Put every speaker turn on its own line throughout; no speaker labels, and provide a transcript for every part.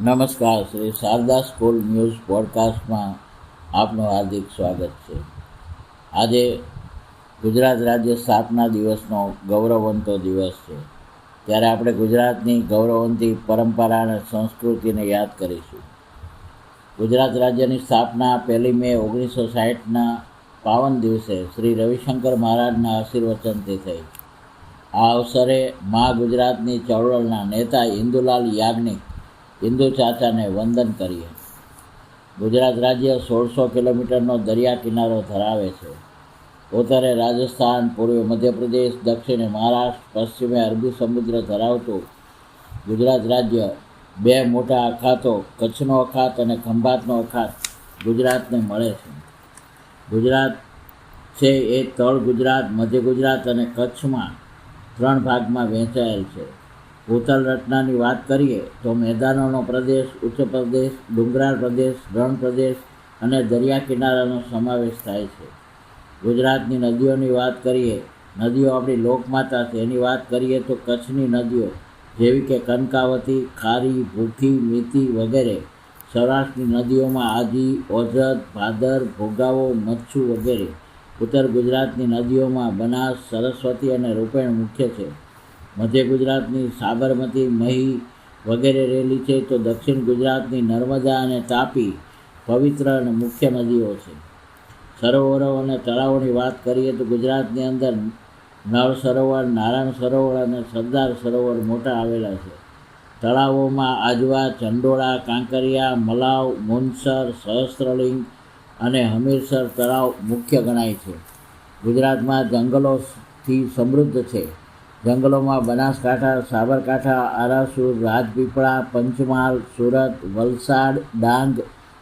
નમસ્કાર. Shri Sharda school news પોડકાસ્ટમાં આપનું હાર્દિક સ્વાગત છે. આજે ગુજરાત રાજ્ય સ્થાપના દિવસનો ગૌરવવંતો દિવસ છે. ત્યારે આપણે ગુજરાતની ગૌરવવંતી પરંપરા અને સંસ્કૃતિને યાદ કરીશું. ગુજરાત રાજ્યની સ્થાપના 1 મે 1960ના પાવન દિવસે શ્રી રવિશંકર મહારાજના આશીર્વચનથી થઈ. આ અવસરે મા ગુજરાતની ચળવળના નેતા ઇન્દુલાલ યાજ્ઞિક હિન્દુ ચાચાને વંદન કરીએ. ગુજરાત રાજ્ય 1600 કિલોમીટરનો દરિયા કિનારો ધરાવે છે. ઉત્તરે રાજસ્થાન, પૂર્વે મધ્યપ્રદેશ, દક્ષિણે મહારાષ્ટ્ર, પશ્ચિમે અરબી સમુદ્ર ધરાવતું ગુજરાત રાજ્ય 2 મોટા અખાતો કચ્છનો અખાત અને ખંભાતનો અખાત ગુજરાતને મળે છે. ગુજરાત છે એ તળ ગુજરાત, મધ્ય ગુજરાત અને કચ્છમાં 3 ભાગમાં વહેંચાયેલ છે. ભૂતલ રચનાની વાત કરીએ તો મેદાનોનો પ્રદેશ, ઉચ્ચ પ્રદેશ, ડુંગરાળ પ્રદેશ, રણ પ્રદેશ અને દરિયા કિનારાનો સમાવેશ થાય છે. ગુજરાતની નદીઓની વાત કરીએ, નદીઓ આપણી લોકમાતા છે. એની વાત કરીએ તો કચ્છની નદીઓ જેવી કે કનકાવતી, ખારી, ભૂખી, મીઠી વગેરે. સૌરાષ્ટ્રની નદીઓમાં આજી, ઓજત, ભાદર, ભોગાવો, મચ્છુ વગેરે. ઉત્તર ગુજરાતની નદીઓમાં બનાસ, સરસ્વતી અને રૂપેણ મુખ્ય છે. મધ્ય ગુજરાતની સાબરમતી, મહી વગેરે રહેલી છે, તો દક્ષિણ ગુજરાતની નર્મદા અને તાપી પવિત્ર અને મુખ્ય નદીઓ છે. સરોવરો અને તળાવોની વાત કરીએ તો ગુજરાતની અંદર નળ સરોવર, નારાયણ સરોવર અને સરદાર સરોવર મોટા આવેલા છે. તળાવોમાં આજવા, ચંડોળા, કાંકરિયા, મલાવ, મુનસર, સહસ્ત્રલિંગ અને હમીરસર તળાવ મુખ્ય ગણાય છે. ગુજરાતમાં જંગલોથી સમૃદ્ધ છે. જંગલોમાં બનાસકાંઠા, સાબરકાંઠા, આરાસુર, રાજપીપળા, પંચમહાલ, સુરત, વલસાડ, ડાંગ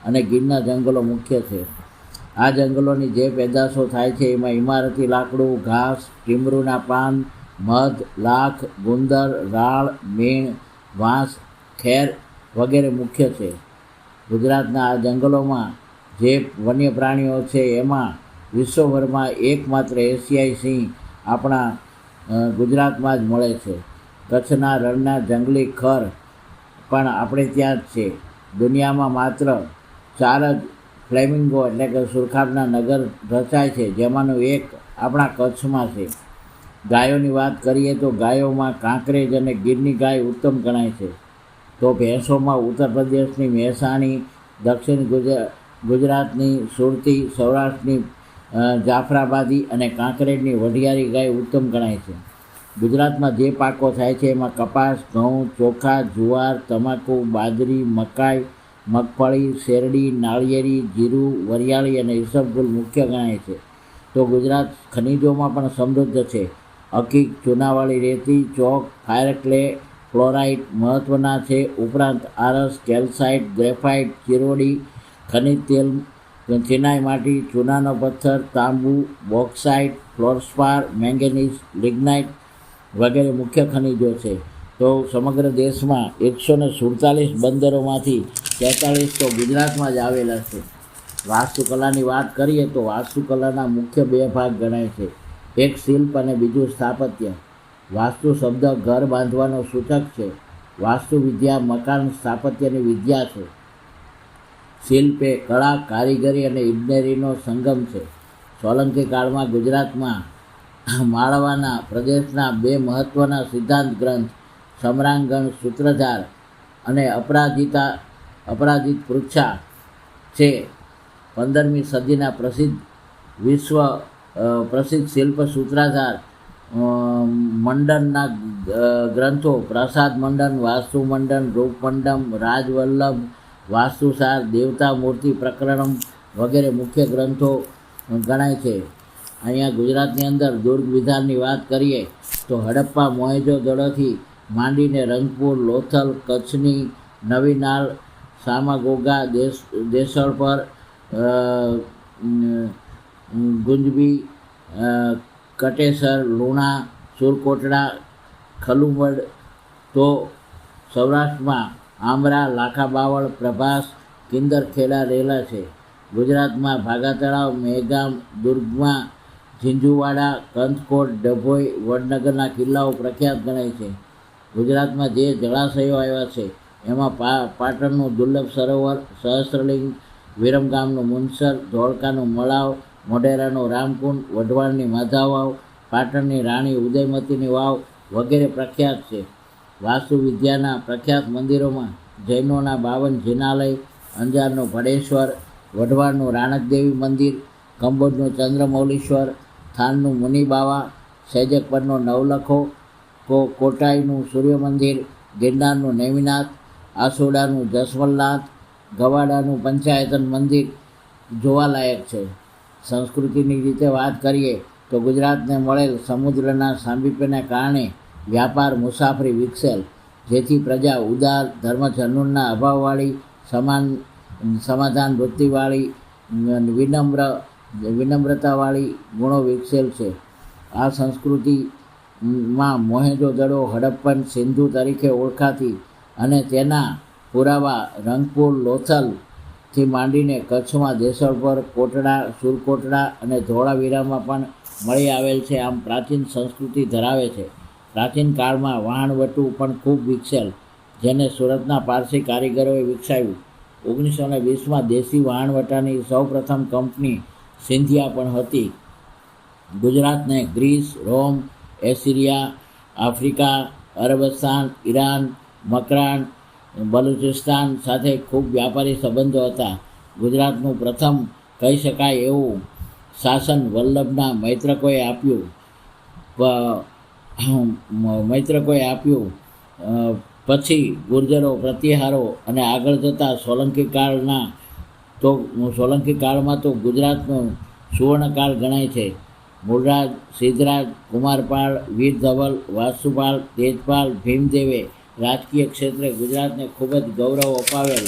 અને ગીરના જંગલો મુખ્ય છે. આ જંગલોની જે પેદાશો થાય છે એમાં ઇમારતી લાકડું, ઘાસ, ટીમરૂના પાન, મધ, લાખ, ગુંદર, રાળ, મીણ, વાંસ, ખેર વગેરે મુખ્ય છે. ગુજરાતના આ જંગલોમાં જે વન્ય પ્રાણીઓ છે એમાં વિશ્વભરમાં એકમાત્ર એશિયાઈ સિંહ આપણા ગુજરાતમાં જ મળે છે. કચ્છના રણના જંગલી ખર પણ આપણે ત્યાં જ છે. દુનિયામાં માત્ર 4 જ ફ્લેમિંગો એટલે કે સુરખાબના નગર રચાય છે, જેમાંનું એક આપણા કચ્છમાં છે. ગાયોની વાત કરીએ તો ગાયોમાં કાંકરેજ અને ગીરની ગાય ઉત્તમ ગણાય છે. તો ભેંસોમાં ઉત્તર પ્રદેશની મહેસાણી, દક્ષિણ ગુજરાતની સુરતી, સૌરાષ્ટ્રની જાફરાબાદી અને કાંકરેજની વઢિયારી ગાય ઉત્તમ ગણાય છે. ગુજરાતમાં જે પાકો થાય છે એમાં કપાસ, ઘઉં, ચોખા, જુવાર, તમાકુ, બાજરી, મકાઈ, મગફળી, શેરડી, નાળિયેરી, જીરું, વરિયાળી અને ઈસબગુલ મુખ્ય ગણાય છે. તો ગુજરાત ખનિજોમાં પણ સમૃદ્ધ છે. અકીક, ચૂનાવાળી રેતી, ચોક, ફાયર ક્લે, ફ્લોરાઇટ મહત્ત્વના છે. ઉપરાંત આરસ, કેલ્સાઇટ, ગ્રેફાઇટ, ચિરોડી, ખનિજ તેલ, ચિનાઈ માટી, ચૂનાનો પથ્થર, તાંબુ, બોક્સાઇટ, ફ્લોરસ્પાર, મેંગેનીઝ, લિગ્નાઇટ વગેરે મુખ્ય ખનિજો છે. તો સમગ્ર દેશમાં 147 બંદરોમાંથી 43 તો ગુજરાતમાં જ આવેલા છે. વાસ્તુકલાની વાત કરીએ તો વાસ્તુકલાના મુખ્ય 2 ભાગ ગણાય છે. એક શિલ્પ અને બીજું સ્થાપત્ય. વાસ્તુ શબ્દ ઘર બાંધવાનો સૂચક છે. વાસ્તુ વિદ્યા મકાન સ્થાપત્યની વિદ્યા છે. શિલ્પ એ કળા, કારીગરી અને ઇજનેરીનો સંગમ છે. સોલંકી કાળમાં ગુજરાતમાં માળવાના પ્રદેશના 2 મહત્ત્વના સિદ્ધાંત ગ્રંથ સમરાંગણ સૂત્રધાર અને અપરાજિત પૃચ્છા છે. 15મી સદીના પ્રસિદ્ધ શિલ્પ સૂત્રાધાર મંડનના ગ્રંથો પ્રસાદ મંડન, વાસ્તુ મંડન, રૂપમંડમ, રાજવલ્લભ, વાસ્તુસાર, દેવતા મૂર્તિ પ્રકરણમ વગેરે મુખ્ય ગ્રંથો ગણાય છે. અહીંયા ગુજરાતની અંદર દુર્ગ વિધાનની વાત કરીએ તો હડપ્પા મોહેજો-દડોથી માંડીને રંગપુર, લોથલ, કચ્છની નવીનાળ, સામાગોગા, દેસળપર, ગુંજબી, કટેસર, લુણા, સુરકોટડા, ખલુવડ. તો સૌરાષ્ટ્રમાં આમરા, લાખાબાવળ, પ્રભાસ, કિંદરખેડા રહેલા છે. ગુજરાતમાં ભાગા તળાવ, મહેગામ, દુર્ગમાં ઝીંઝુવાડા, કંથકોટ, ડભોઈ, વડનગરના કિલ્લાઓ પ્રખ્યાત ગણાય છે. ગુજરાતમાં જે જળાશયો આવ્યા છે એમાં પાટણનું દુર્લભ સરોવર, સહસ્ત્રલિંગ, વિરમગામનું મુનસર, ધોળકાનું મળાવ, મોઢેરાનું રામકુંડ, વઢવાણની માધવ વાવ, પાટણની રાણી ઉદયમતીની વાવ વગેરે પ્રખ્યાત છે. વાસ્તુવિદ્યાના પ્રખ્યાત મંદિરોમાં જૈનોના 52 જિનાલય, અંજારનું ભડેશ્વર, વઢવાણનું રાણકદેવી મંદિર, કંબોજનું ચંદ્રમૌલીશ્વર, થાનનું મુનિબાવા, સૈજક પરનો નવલખો, કોટાઈનું સૂર્ય મંદિર, ગિરનારનું નેમિનાથ, આસોડાનું જસવંતનાથ, ગવાડાનું પંચાયતન મંદિર જોવાલાયક છે. સંસ્કૃતિની રીતે વાત કરીએ તો ગુજરાતને મળેલ સમુદ્રના સામીપ્યને કારણે વ્યાપાર મુસાફરી વિકસેલ, જેથી પ્રજા ઉદાર, ધર્મજનૂનના અભાવવાળી, સમાધાન વૃત્તિવાળી, વિનમ્રતાવાળી ગુણો વિકસેલ છે. આ સંસ્કૃતિમાં મોહેંજો-દડો, હડપ્પન, સિંધુ તરીકે ઓળખાતી અને તેના પુરાવા રંગપુર, લોથલથી માંડીને કચ્છમાં દેસલપર, કોટડા, સુરકોટડા અને ધોળાવીરામાં પણ મળી આવેલ છે. આમ પ્રાચીન સંસ્કૃતિ ધરાવે છે. પ્રાચીન કાળમાં વહાણવટું પણ ખૂબ વિકસેલ, જેને સુરતના પારસી કારીગરોએ વિકસાવ્યું. 1920માં દેશી વહાણવટાની સૌપ્રથમ કંપની સિંધિયા પણ હતી. ગુજરાતને ગ્રીસ, રોમ, એસિરિયા, આફ્રિકા, અરબસ્તાન, ઈરાન, મકરાન, બલુચિસ્તાન સાથે ખૂબ વ્યાપારી સંબંધો હતા. ગુજરાતનું પ્રથમ કહી શકાય એવું શાસન વલ્લભના મૈત્રકોએ આપ્યું. પછી ગુર્જરો, પ્રતિહારો અને આગળ જતાં સોલંકી કાળમાં તો ગુજરાતનો સુવર્ણકાળ ગણાય છે. મૂળરાજ, સિદ્ધરાજ, કુમારપાળ, વીર ધવલ, વાસુપાલ, તેજપાલ, ભીમદેવે રાજકીય ક્ષેત્રે ગુજરાતને ખૂબ જ ગૌરવ અપાવેલ.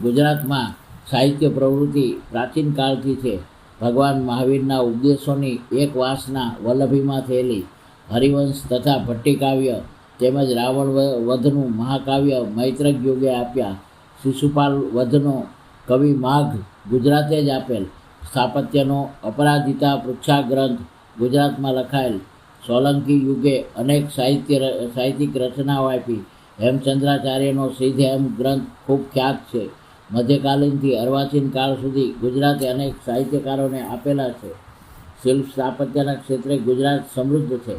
ગુજરાતમાં સાહિત્ય પ્રવૃત્તિ પ્રાચીન કાળથી છે. ભગવાન મહાવીરના ઉપદેશોની એક વાસના વલ્લભીમાં થયેલી. હરિવંશ તથા ભટ્ટિકાવ્ય તેમજ રાવણ વધનું મહાકાવ્ય મૈત્રક યુગે આપ્યા. શિશુપાલ વધનો કવિ માઘ ગુજરાતે જ આપેલ. સ્થાપત્યનો અપરાજિતા પૃચ્છા ગ્રંથ ગુજરાતમાં લખાયેલ. સોલંકી યુગે અનેક સાહિત્યિક રચનાઓ આપી. હેમચંદ્રાચાર્યનો સિદ્ધહેમ ગ્રંથ ખૂબ ખ્યાત છે. મધ્યકાલીનથી અર્વાચીન કાળ સુધી ગુજરાતે અનેક સાહિત્યકારોને આપેલા છે. શિલ્પ સ્થાપત્યના ક્ષેત્રે ગુજરાત સમૃદ્ધ છે,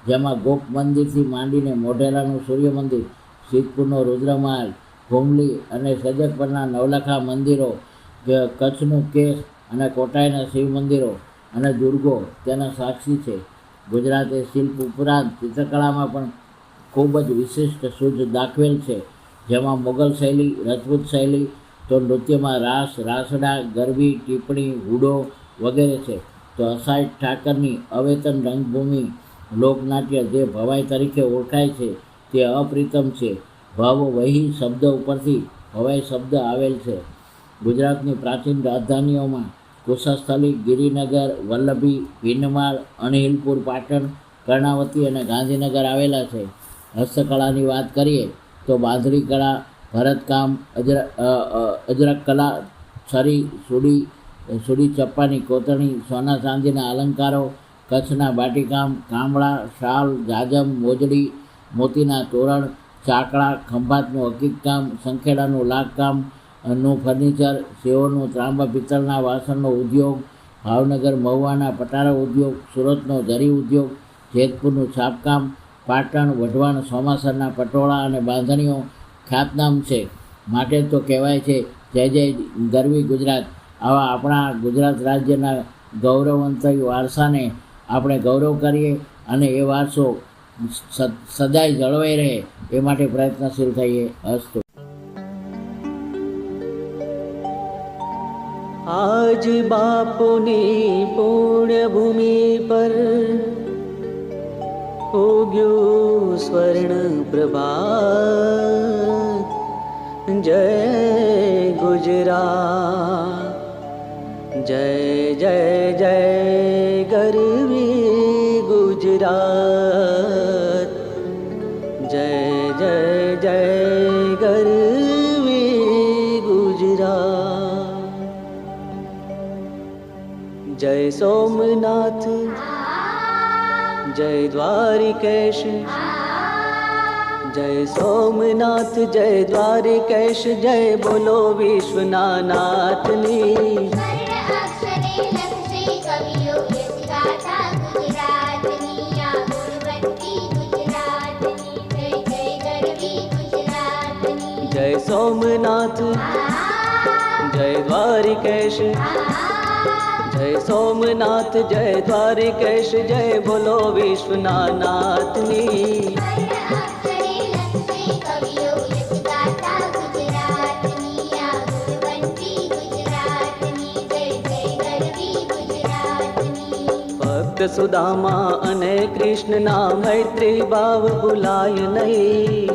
જેમાં ગોપ મંદિરથી માંડીને મોઢેરાનું સૂર્ય મંદિર, સિદ્ધપુરનો રુદ્રમહાલ, હુમલી અને સજક પરના નવલખા મંદિરો, કચ્છનું કેસ અને કોટાઈના શિવ મંદિરો અને દુર્ગો તેના સાક્ષી છે. ગુજરાતે શિલ્પ ઉપરાંત ચિત્રકલામાં પણ ખૂબ જ વિશિષ્ટ સૂઝ દાખવેલ છે, જેમાં મોગલ શૈલી, રજપૂત શૈલી, તો નૃત્યમાં રાસ, રાસડા, ગરબી, ટીપણી, હુડો વગેરે છે. તો અસાય ઠાકરની અવેતન રંગભૂમિ લોકનાટ્ય જે ભવાઈ તરીકે ઓળખાય છે તે અપ્રિતમ છે. ભવ વહી શબ્દ ઉપરથી ભવાઈ શબ્દ આવેલ છે. ગુજરાતની પ્રાચીન રાજધાનીઓમાં કુશસ્થલી, ગિરિનગર, વલ્લભી, ભીનમાળ, અણહિલપુર, પાટણ, કર્ણાવતી અને ગાંધીનગર આવેલા છે. હસ્તકળાની વાત કરીએ તો બાંધણી કળા, ભરતકામ, અજરક કલા, છરી, સુડી ચપ્પાની કોતરણી, સોના ચાંદીના અલંકારો, કચ્છના બાટીકામ, કામળા, શાલ, જાજમ, મોજડી, મોતીના તોરણ, ચાકળા, ખંભાતનું હકીકકામ, સંખેડાનું લાગકામ નું ફર્નિચર, સેઓનું ત્રાંબા પિત્તળના વાસણનો ઉદ્યોગ, ભાવનગર મહુવાના પટારા ઉદ્યોગ, સુરતનો જરી ઉદ્યોગ, જેતપુરનું છાપકામ, પાટણ, વઢવાણ, સોમાસરના પટોળા અને બાંધણીઓ ખ્યાતનામ છે. માટે તો કહેવાય છે જય જય ગરવી ગુજરાત. આવા આપણા ગુજરાત રાજ્યના ગૌરવવંત વારસાને આપણે ગૌરવ કરીએ અને એ વારસો સદાય જળવાઈ રહે એ માટે પ્રયત્નશીલ થઈએ. અસ્તુ.
आज बापुनी पुण्य भूमि पर उग्यो स्वर्ण प्रभात. जय गुजरात, जय जय जय गरवी गुजरात, जय जय जय गरवी गुजरात. जय सोमनाथ, जय द्वारिकेश, जय सोमनाथ जय द्वारिकेश जय बोलो विश्वनाथनी जय सोमनाथ जय द्वारिकेश जय सोमनाथ जय द्वारिकेश जय बोलो विश्वनाथनी भक्त सुदामा अने कृष्ण ना मैत्री भाव भुलाय नहीं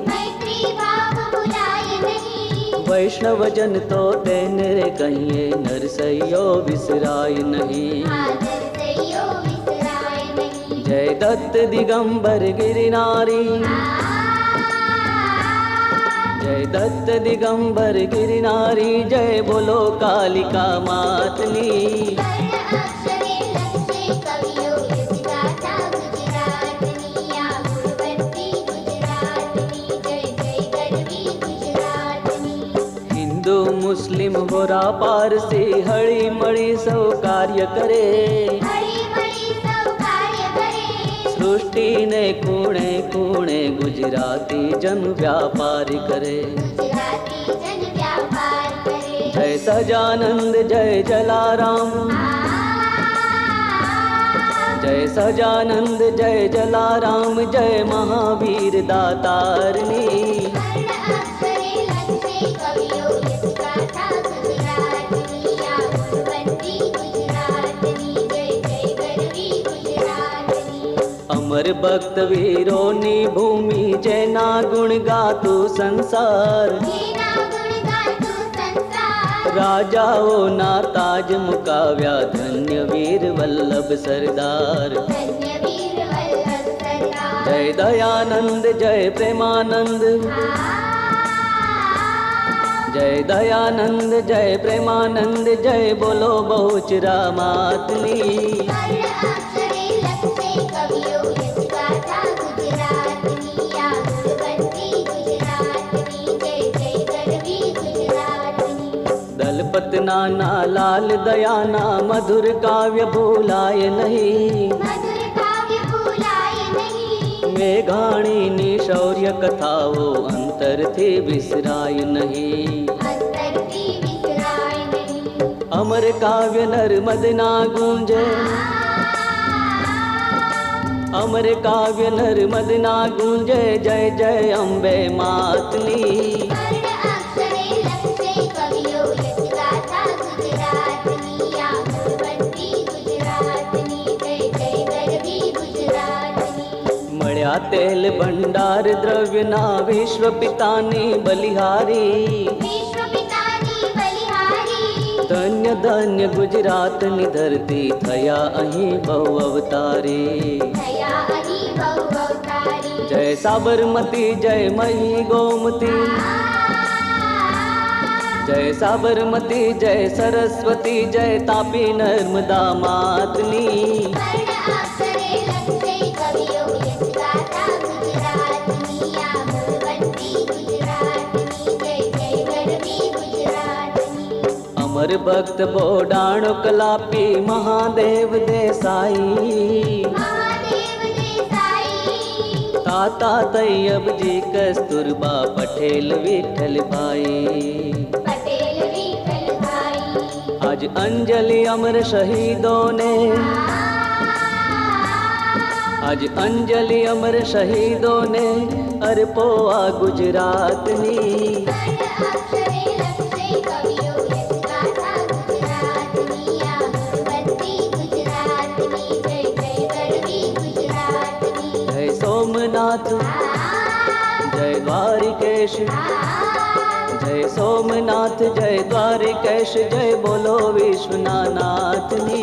वैष्णव जन तो तेने रे कहिए नरसैयो विसराय नहीं जय दत्त दिगंबर गिरनारी जय दत्त दिगंबर गिरनारी जय बोलो कालिका मातनी मुस्लिम गोरा पारसी हળી મળી સૌ કાર્ય કરે સૃષ્ટિને ખૂણે ખૂણે ગુજરાતી જન વ્યાપાર કરે જય સજાનંદ જય જલારામ જય સજાનંદ જય જલારામ જય મહાવીર દાતારની अमर भक्त वीरोनी भूमि जैना गुण गातु संसार राजाओ ना ताज मुकाव्या धन्य वीर वल्लभ सरदार जय दयानंद जय प्रेमानंद जय दयानंद जय प्रेमानंद जय बोलो बहुचरा मातनी दलपत नाना लाल दयाना मधुर काव्य भूलाय नहीं मेघाणी शौर्य कथाओ अंतर थी विसराय नहीं अमर काव्य नर्मदना गूंजे अमर काव्य नर्मदना गूंजे जय जय अम्बे मातनी तेल भंडार द्रव्य ना विश्व पितानी बलिहारी धन्य धन्य गुजरात नी धरती थया अहीं बहु अवतारी जय साबरमती जय मही गोमती जय साबरमती जय सरस्वती जय तापी नर्मदा मातनी अमर भक्त बोडाणो कलापी महादेव देसाई ताता तैयब जी कस्तूरबा पटेल विठल भाई आज अंजलि अमर शहीदों ने आज अंजलि अमर शहीदों ने अर्पो आ गुजरात नी सोमनाथ जय द्वारिकेश जय सोमनाथ जय द्वारिकेश जय बोलो विश्वनाथनी